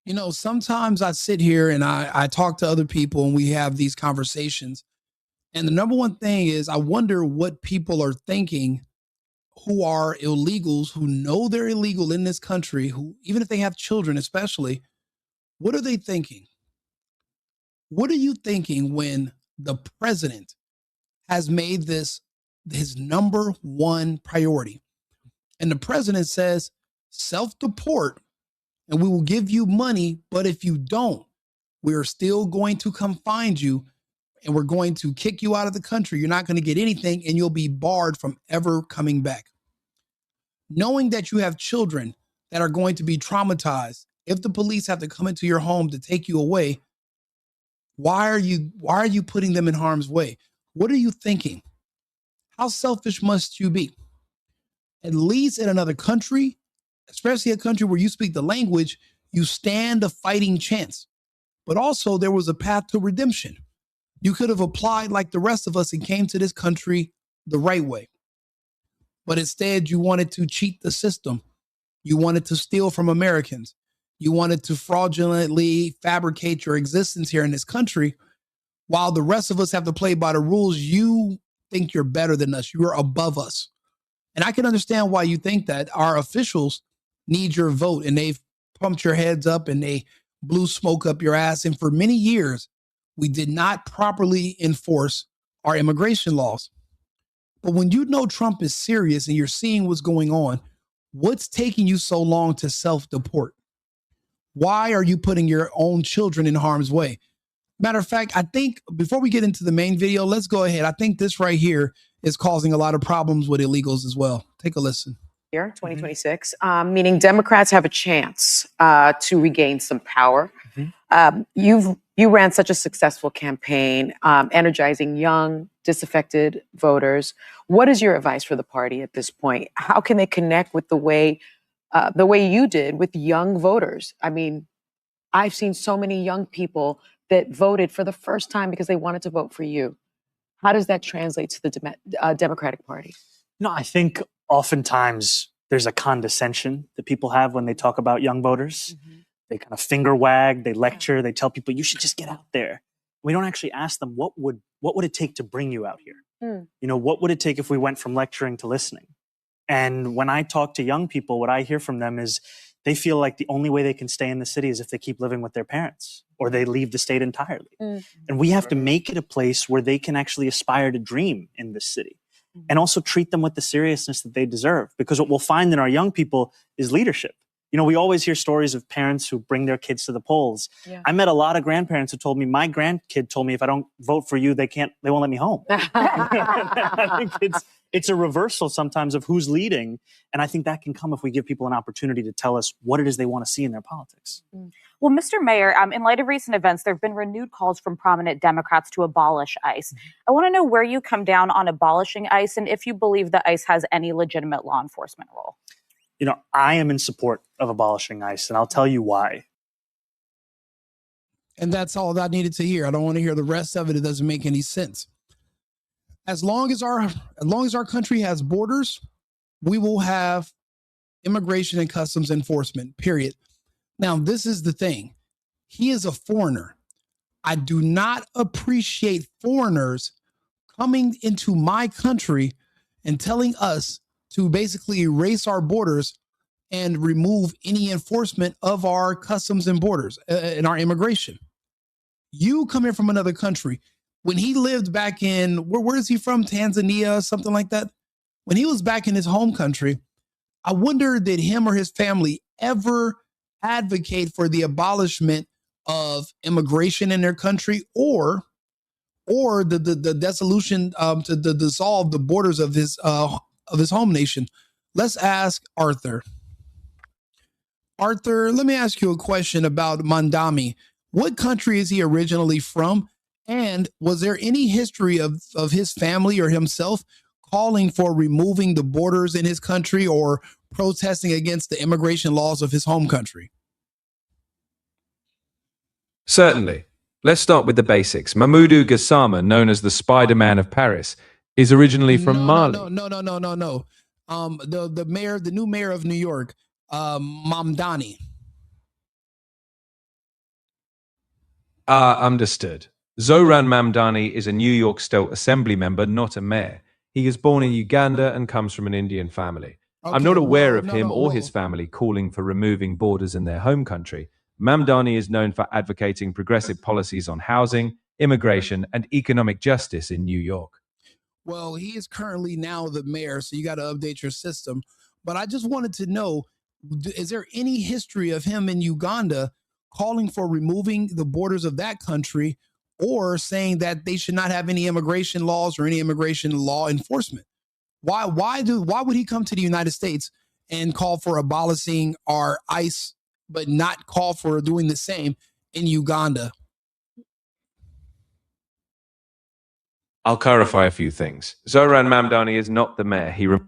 You know, sometimes I sit here and I talk to other people and we have these conversations. And the number one thing is I wonder what people are thinking who are illegals, who know they're illegal in this country, who, even if they have children, especially, what are they thinking? What are you thinking when the president has made this his number one priority? And the president says, self deport, and we will give you money. But if you don't, we are still going to come find you and we're going to kick you out of the country. You're not going to get anything and you'll be barred from ever coming back. Knowing that you have children that are going to be traumatized if the police have to come into your home to take you away, why are you putting them in harm's way? What are you thinking? How selfish must you be? At least in another country, especially a country where you speak the language, you stand a fighting chance. But also there was a path to redemption. You could have applied like the rest of us and came to this country the right way. But instead, you wanted to cheat the system. You wanted to steal from Americans. You wanted to fraudulently fabricate your existence here in this country while the rest of us have to play by the rules. You think you're better than us. You're above us. And I can understand why you think that. Our officials need your vote and they've pumped your heads up and they blew smoke up your ass. And for many years, we did not properly enforce our immigration laws. But when you know Trump is serious and you're seeing what's going on, what's taking you so long to self-deport? Why are you putting your own children in harm's way? Matter of fact, I think before we get into the main video, let's go ahead. I think this right here is causing a lot of problems with illegals as well. Take a listen. Year 2026, meaning Democrats have a chance to regain some power. You ran such a successful campaign, energizing young, disaffected voters. What is your advice for the party at this point? How can they connect with the way you did with young voters? I mean, I've seen so many young people that voted for the first time because they wanted to vote for you. How does that translate to the Democratic Party? No, I think oftentimes there's a condescension that people have when they talk about young voters. They kind of finger wag, they lecture, they tell people you should just get out there. We don't actually ask them what would it take to bring you out here? You know, what would it take if we went from lecturing to listening? And when I talk to young people, what I hear from them is they feel like the only way they can stay in the city is if they keep living with their parents or they leave the state entirely. And we have to make it a place where they can actually aspire to dream in this city and also treat them with the seriousness that they deserve. Because what we'll find in our young people is leadership. You know, we always hear stories of parents who bring their kids to the polls. I met a lot of grandparents who told me, my grandkid told me if I don't vote for you, they won't let me home. I think it's a reversal sometimes of who's leading. And I think that can come if we give people an opportunity to tell us what it is they want to see in their politics. Well, Mr. Mayor, in light of recent events, there have been renewed calls from prominent Democrats to abolish ICE. I want to know where you come down on abolishing ICE and if you believe that ICE has any legitimate law enforcement role. You know, I am in support of abolishing ICE, and I'll tell you why. And that's all I needed to hear. I don't want to hear the rest of it. It doesn't make any sense. As long as our country has borders, we will have immigration and customs enforcement, period. Now, this is the thing. He is a foreigner. I do not appreciate foreigners coming into my country and telling us to basically erase our borders and remove any enforcement of our customs and borders and our immigration. You come here from another country. When he lived back in, where is he from? Tanzania, something like that. When he was back in his home country, I wonder did him or his family ever advocate for the abolishment of immigration in their country or the dissolution to dissolve the borders of his home nation? Let's ask Arthur. Arthur, let me ask you a question about Mandami. What country is he originally from? And was there any history of his family or himself calling for removing the borders in his country or protesting against the immigration laws of his home country? Certainly. Let's start with the basics. Mamoudou Gassama, known as the Spider-Man of Paris, is originally from Mali. No. The new mayor of New York, Mamdani. Understood. Zoran Mamdani is a New York State Assembly member, not a mayor. He is born in Uganda and comes from an Indian family. I'm not aware of him or his family calling for removing borders in their home country. Mamdani is known for advocating progressive policies on housing, immigration, and economic justice in New York. Well, he is currently now the mayor, so you got to update your system. But I just wanted to know, is there any history of him in Uganda calling for removing the borders of that country or saying that they should not have any immigration laws or any immigration law enforcement? Why would he come to the United States and call for abolishing our ICE, but not call for doing the same in Uganda? I'll clarify a few things. Zoran Mamdani is not the mayor.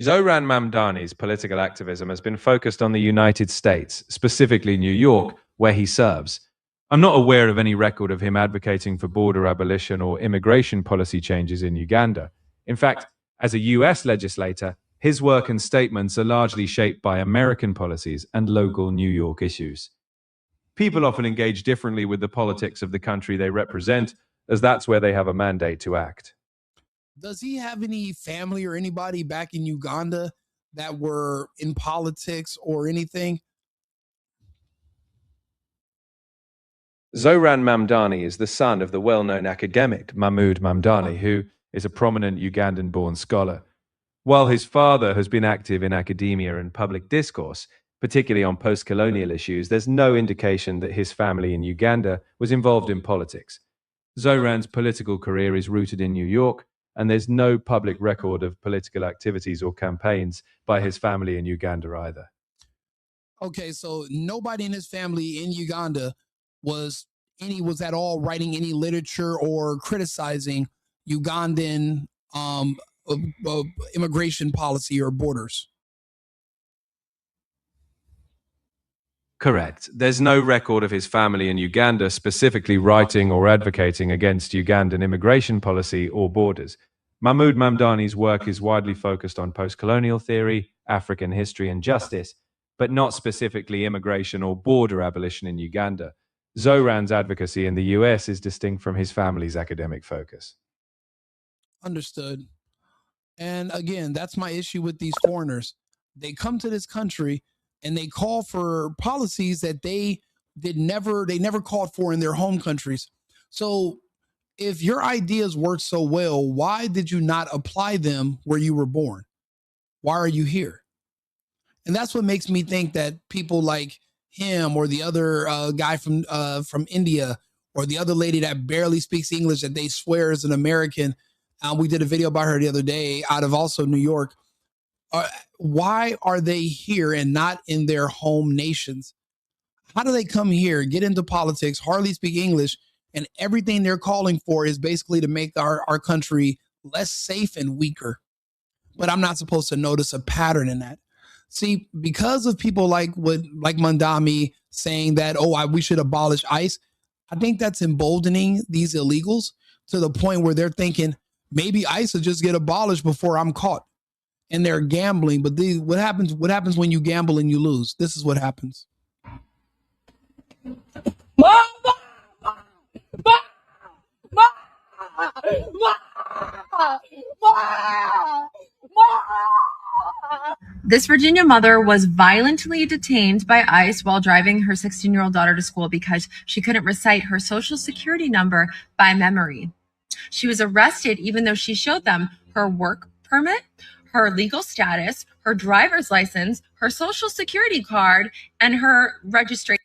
Zoran Mamdani's political activism has been focused on the United States, specifically New York, where he serves. I'm not aware of any record of him advocating for border abolition or immigration policy changes in Uganda. In fact, as a US legislator, his work and statements are largely shaped by American policies and local New York issues. People often engage differently with the politics of the country they represent, as that's where they have a mandate to act. Does he have any family or anybody back in Uganda that were in politics or anything? Zoran Mamdani is the son of the well-known academic Mahmoud Mamdani, who is a prominent Ugandan-born scholar. While his father has been active in academia and public discourse, particularly on post-colonial issues, there's no indication that his family in Uganda was involved in politics. Zoran's political career is rooted in New York, and there's no public record of political activities or campaigns by his family in Uganda either. Okay, so nobody in his family in Uganda was at all writing any literature or criticizing Ugandan immigration policy or borders. Correct. There's no record of his family in Uganda specifically writing or advocating against Ugandan immigration policy or borders. Mahmoud Mamdani's work is widely focused on post-colonial theory, African history and justice, but not specifically immigration or border abolition in Uganda. Zoran's advocacy in the US is distinct from his family's academic focus. Understood. And again, that's my issue with these foreigners. They come to this country and they call for policies that they never called for in their home countries. So if your ideas work so well, why did you not apply them where you were born? Why are you here? And that's what makes me think that people like him or the other guy from India or the other lady that barely speaks English that they swear is an American. We did a video about her the other day out of also New York. Why are they here and not in their home nations? How do they come here, get into politics, hardly speak English, and everything they're calling for is basically to make our country less safe and weaker? But I'm not supposed to notice a pattern in that. See, because of people like Mandami saying that, we should abolish ICE, I think that's emboldening these illegals to the point where they're thinking maybe ICE will just get abolished before I'm caught. And they're gambling. But what happens when you gamble and you lose? This is what happens. This Virginia mother was violently detained by ICE while driving her 16-year-old daughter to school because she couldn't recite her social security number by memory. She was arrested even though she showed them her work permit, her legal status, her driver's license, her social security card, and her registration.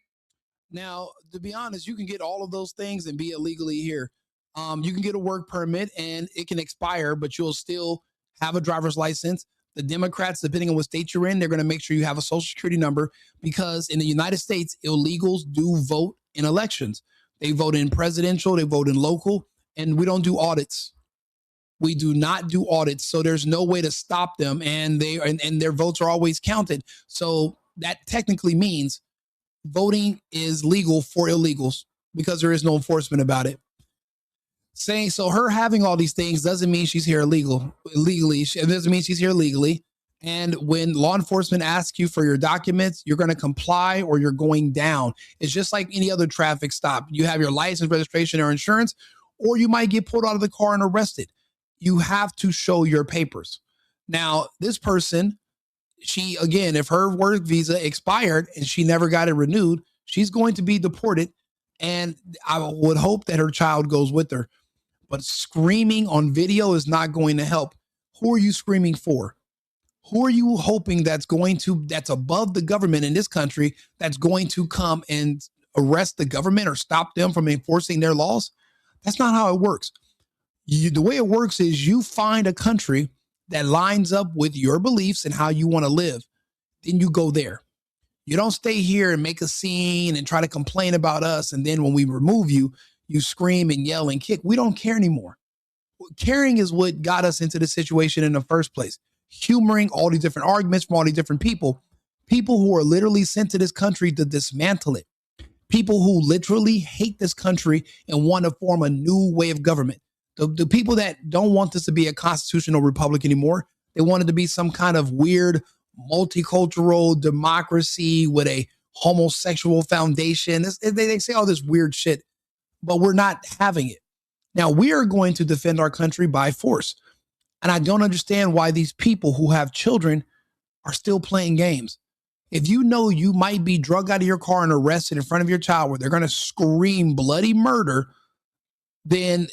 Now, to be honest, you can get all of those things and be illegally here. You can get a work permit and it can expire, but you'll still have a driver's license. The Democrats, depending on what state you're in, they're going to make sure you have a social security number because in the United States, illegals do vote in elections. They vote in presidential, they vote in local, and we don't do audits. We do not do audits, so there's no way to stop them, and their votes are always counted. So that technically means voting is legal for illegals because there is no enforcement about it. Saying so, her having all these things doesn't mean she's here illegally. It doesn't mean she's here legally, And when law enforcement asks you for your documents, you're going to comply or you're going down. It's just like any other traffic stop. You have your license, registration, or insurance, or you might get pulled out of the car and arrested. You have to show your papers. Now, this person, she, again, if her work visa expired and she never got it renewed, she's going to be deported. And I would hope that her child goes with her. But screaming on video is not going to help. Who are you screaming for? Who are you hoping that's above the government in this country, that's going to come and arrest the government or stop them from enforcing their laws? That's not how it works. The way it works is you find a country that lines up with your beliefs and how you want to live. Then you go there. You don't stay here and make a scene and try to complain about us. And then when we remove you, you scream and yell and kick. We don't care anymore. Caring is what got us into the situation in the first place. Humoring all these different arguments from all these different people who are literally sent to this country to dismantle it. People who literally hate this country and want to form a new way of government. The people that don't want this to be a constitutional republic anymore, they want it to be some kind of weird multicultural democracy with a homosexual foundation. They say all this weird shit, but we're not having it. Now, we are going to defend our country by force. And I don't understand why these people who have children are still playing games. If you know you might be drugged out of your car and arrested in front of your child where they're going to scream bloody murder, then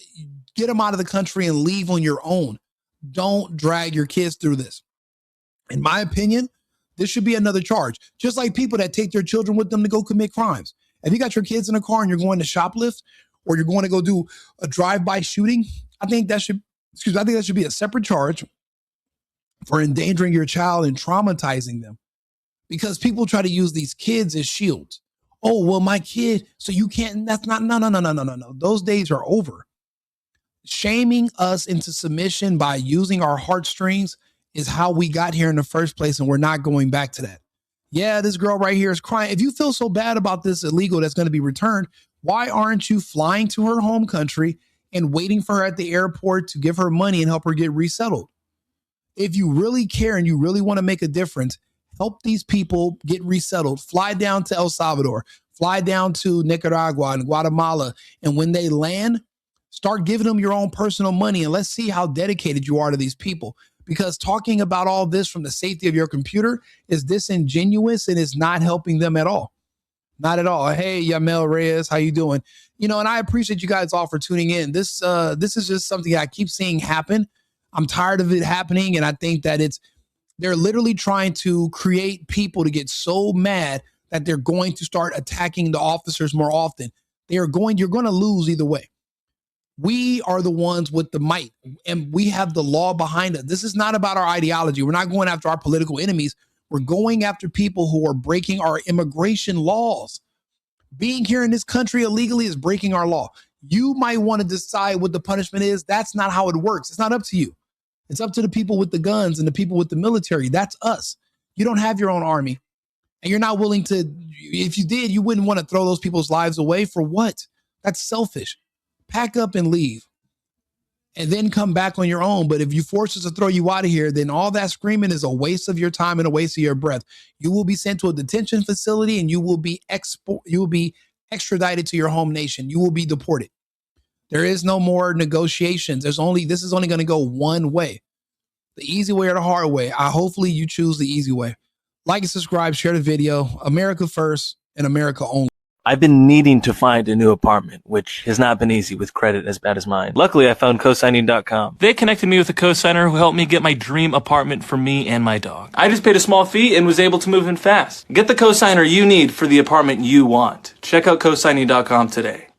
get them out of the country and leave on your own. Don't drag your kids through this. In my opinion, this should be another charge. Just like people that take their children with them to go commit crimes. If you got your kids in a car and you're going to shoplift or you're going to go do a drive-by shooting, I think that should be a separate charge for endangering your child and traumatizing them, because people try to use these kids as shields. Oh, well, my kid, so you can't, that's not, no. Those days are over. Shaming us into submission by using our heartstrings is how we got here in the first place, and we're not going back to that. Yeah, this girl right here is crying. If you feel so bad about this illegal that's going to be returned, why aren't you flying to her home country and waiting for her at the airport to give her money and help her get resettled? If you really care and you really want to make a difference, help these people get resettled. Fly down to El Salvador, fly down to Nicaragua and Guatemala. And when they land, start giving them your own personal money, and let's see how dedicated you are to these people. Because talking about all this from the safety of your computer is disingenuous and is not helping them at all. Not at all. Hey, Yamel Reyes, how you doing? And I appreciate you guys all for tuning in. This is just something I keep seeing happen. I'm tired of it happening, and I think that they're literally trying to create people to get so mad that they're going to start attacking the officers more often. You're going to lose either way. We are the ones with the might, and we have the law behind us. This is not about our ideology. We're not going after our political enemies. We're going after people who are breaking our immigration laws. Being here in this country illegally is breaking our law. You might want to decide what the punishment is. That's not how it works. It's not up to you. It's up to the people with the guns and the people with the military. That's us. You don't have your own army, and you're not willing to. If you did, you wouldn't want to throw those people's lives away for what? That's selfish. Pack up and leave, and then come back on your own. But if you force us to throw you out of here, then all that screaming is a waste of your time and a waste of your breath. You will be sent to a detention facility, and you will be extradited to your home nation. You will be deported. There is no more negotiations. This is only going to go one way, the easy way or the hard way. Hopefully you choose the easy way. Like and subscribe, share the video. America first and America only. I've been needing to find a new apartment, which has not been easy with credit as bad as mine. Luckily, I found cosigning.com. They connected me with a cosigner who helped me get my dream apartment for me and my dog. I just paid a small fee and was able to move in fast. Get the cosigner you need for the apartment you want. Check out cosigning.com today.